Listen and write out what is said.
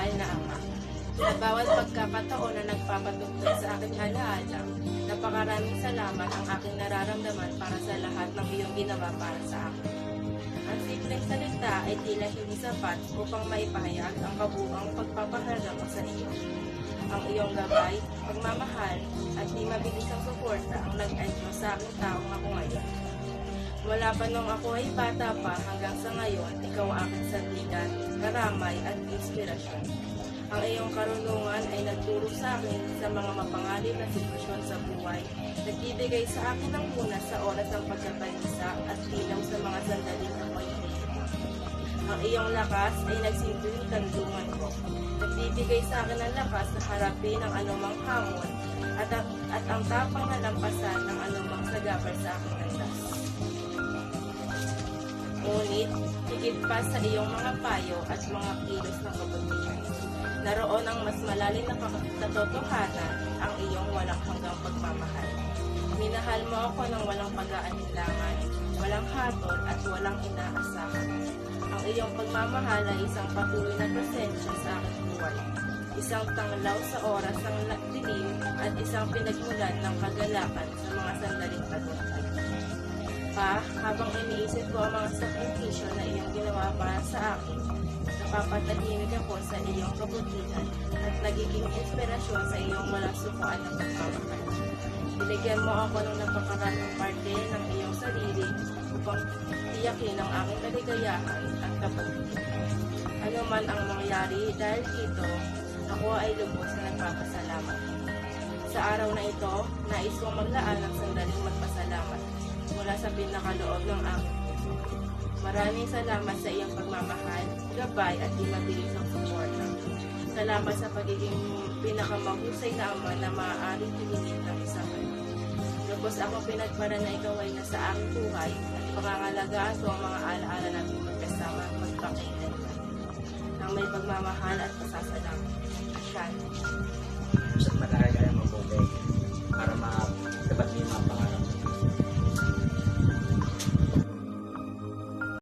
mahal na Ama. Sa bawat pagkakataon na nagpapatugtog sa aking alaala, napakaraming salamat ang aking nararamdaman para sa lahat ng iyong ginawa para sa akin. Ang simpleng salita ay tila hindi sapat upang maipahayag ang kabuuang pagpapahalaga ko sa iyo. Ang iyong gabay, pagmamahal, at di mabilisang suporta ang nag-anyo sa aking taong ako ngayon. Mula pa nung ako ay bata pa hanggang sa ngayon, ikaw ang aking sandigan, karamay at inspirasyon. Ang iyong karunungan ay nagturo sa akin sa mga mapanganib na sitwasyon sa buhay, nagbibigay sa akin ng muna sa oras ng pagkakaisa at linaw sa mga sandaling ako'y hirap. Ang iyong lakas ay nagsilbing kandungan ko, nagbibigay sa akin ng lakas na harapin ang anumang hamon at ang tapang na lampasan ng anumang sagabal sa aking landas. Ngunit, higit pa sa iyong mga payo at mga kilos ng kabutihan, naroon ang mas malalim na katotohanan, ang iyong walang hanggang pagmamahal. Minahal mo ako ng walang pag-aalinlangan, walang hatol at walang inaasahan. Ang iyong pagmamahal ay isang patuloy na presensya sa aking buhay, isang tanglaw sa oras ng dilim at isang pinagmulan ng kagalakan sa mga sandaling tagumpay. Pa, habang iniisip ko ang mga sakripisyo na iyong ginawa para sa akin, napapatahimik ako sa iyong kabutihan at nagiging inspirasyon sa iyong walang sukuan ng pagmamahal. Binigyan mo ako ng napakaraming parte ng iyong sarili upang tiyakin ang aking kaligayahan at kabutihan. Ano man ang mangyari dahil dito, ako ay lubos na nagpapasalamat. Sa araw na ito, nais kong maglaan ng sandaling magpasalamat mula sa pinakaloob ng aking puso. Maraming salamat sa iyong pagmamahal, gabay at di mabilisang suporta. Salamat sa pagiging pinakamahusay na ama na maaaring hilingin ng isang anak. Lubos akong pinagpara na ikaw ay nasa aking buhay at pangangalagaan ko ang mga alaala natin magkasama magpakailanman. Nang may pagmamahal at pasasalamat. Shan.